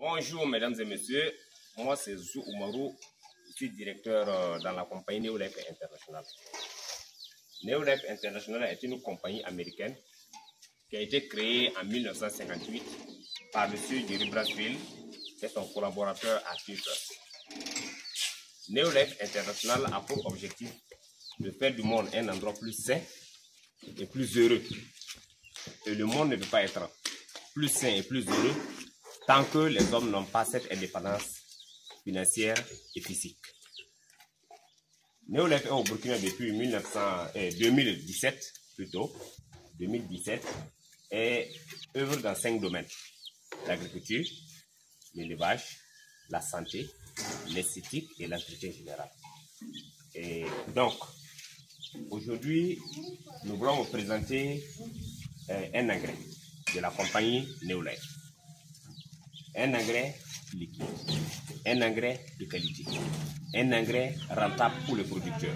Bonjour mesdames et messieurs, moi c'est Zou Oumarou, je suis directeur dans la compagnie Neolife International. Neolife International est une compagnie américaine qui a été créée en 1958 par M. Jerry Brasfield et son collaborateur Arthur. Neolife International a pour objectif de faire du monde un endroit plus sain et plus heureux. Et le monde ne peut pas être plus sain et plus heureux tant que les hommes n'ont pas cette indépendance financière et physique. Neolife est au Burkina depuis 2017 et œuvre dans 5 domaines: l'agriculture, l'élevage, la santé, l'esthétique et l'entretien général. Et donc, aujourd'hui, nous voulons vous présenter un engrais de la compagnie Neolife. Un engrais liquide, un engrais de qualité, un engrais rentable pour les producteurs.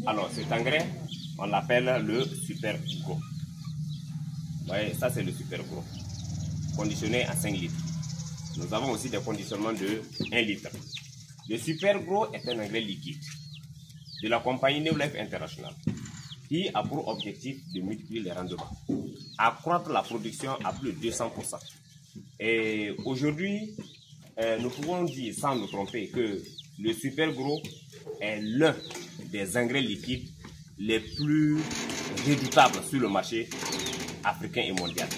Alors cet engrais, on l'appelle le Super Gros. Ouais, ça c'est le Super Gros, conditionné à 5 litres. Nous avons aussi des conditionnements de 1 litre. Le Super Gros est un engrais liquide de la compagnie Neolife International qui a pour objectif de multiplier les rendements, accroître la production à plus de 200%. Et aujourd'hui, nous pouvons dire sans nous tromper que le Super Gros est l'un des engrais liquides les plus redoutables sur le marché africain et mondial.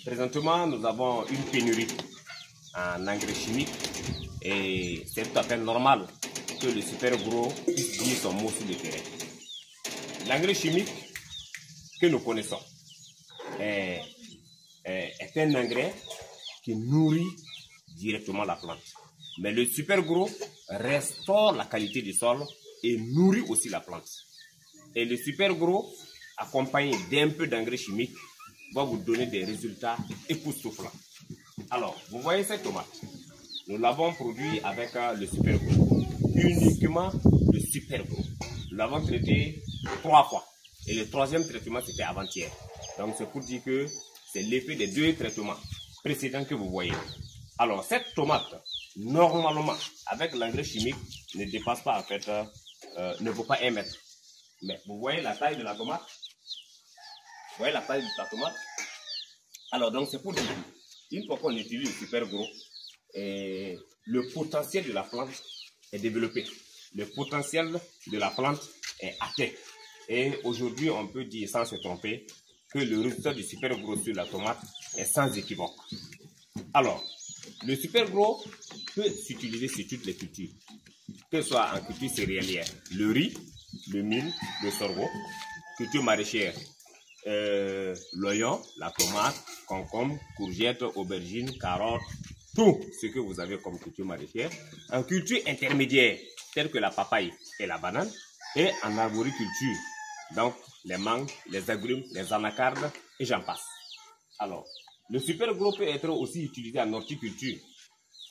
Présentement, nous avons une pénurie en engrais chimiques et c'est tout à fait normal que le Super Gros puisse dire son mot sur le terrain. L'engrais chimique que nous connaissons est un engrais qui nourrit directement la plante. Mais le Super Gros restaure la qualité du sol et nourrit aussi la plante. Et le Super Gros, accompagné d'un peu d'engrais chimique, va vous donner des résultats époustouflants. Alors, vous voyez cette tomate, nous l'avons produit avec le Super Gros. Uniquement le Super Gros. Nous l'avons traité 3 fois. Et le 3e traitement, c'était avant-hier. Donc, c'est pour dire que c'est l'effet des 2 traitements précédents que vous voyez. Alors, cette tomate, normalement, avec l'engrais chimique, ne dépasse pas, en fait, ne vaut pas 1 mètre. Mais vous voyez la taille de la tomate? Vous voyez la taille de la tomate? Alors, donc, c'est pour dire, une fois qu'on utilise le Super Gros, le potentiel de la plante est développé. Le potentiel de la plante est atteint. Et aujourd'hui, on peut dire sans se tromper que le résultat du Super Gros sur la tomate est sans équivoque. Alors, le Super Gros peut s'utiliser sur toutes les cultures, que ce soit en culture céréalière, le riz, le mil, le sorgho, culture maraîchère, l'oignon, la tomate, concombre, courgettes, aubergines, carottes, tout ce que vous avez comme culture maraîchère. En culture intermédiaire, telle que la papaye et la banane, et en arboriculture, donc les mangues, les agrumes, les anacardes, et j'en passe. Alors, le Super Gros peut être aussi utilisé en horticulture.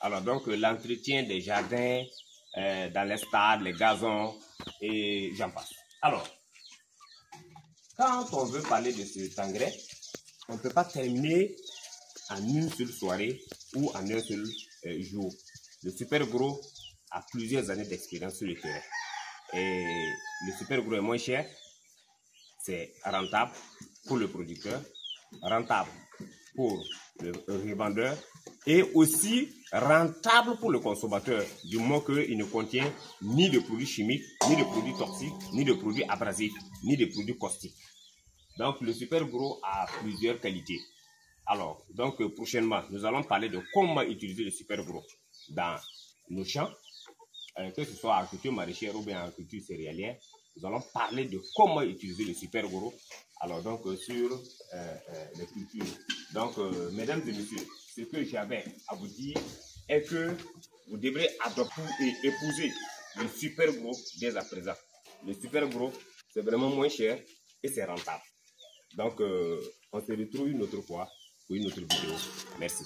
Alors donc, l'entretien des jardins, dans les stades, les gazons, et j'en passe. Alors, quand on veut parler de cet engrais, on ne peut pas terminer en une seule soirée ou en un seul jour. Le Super Gros a plusieurs années d'expérience sur le terrain. Et le Super Gros est moins cher, c'est rentable pour le producteur, rentable pour le revendeur et aussi rentable pour le consommateur, du moment qu'il ne contient ni de produits chimiques, ni de produits toxiques, ni de produits abrasifs, ni de produits caustiques. Donc le Super Gros a plusieurs qualités. Alors, donc prochainement, nous allons parler de comment utiliser le Super Gros dans nos champs, que ce soit en culture maraîchère ou bien en culture céréalière. Nous allons parler de comment utiliser le Super Gros. Alors donc sur les cultures. Donc mesdames et messieurs, ce que j'avais à vous dire est que vous devrez adopter et épouser le Super Gros dès à présent. Le Super Gros, c'est vraiment moins cher et c'est rentable. Donc on se retrouve une autre fois pour une autre vidéo. Merci.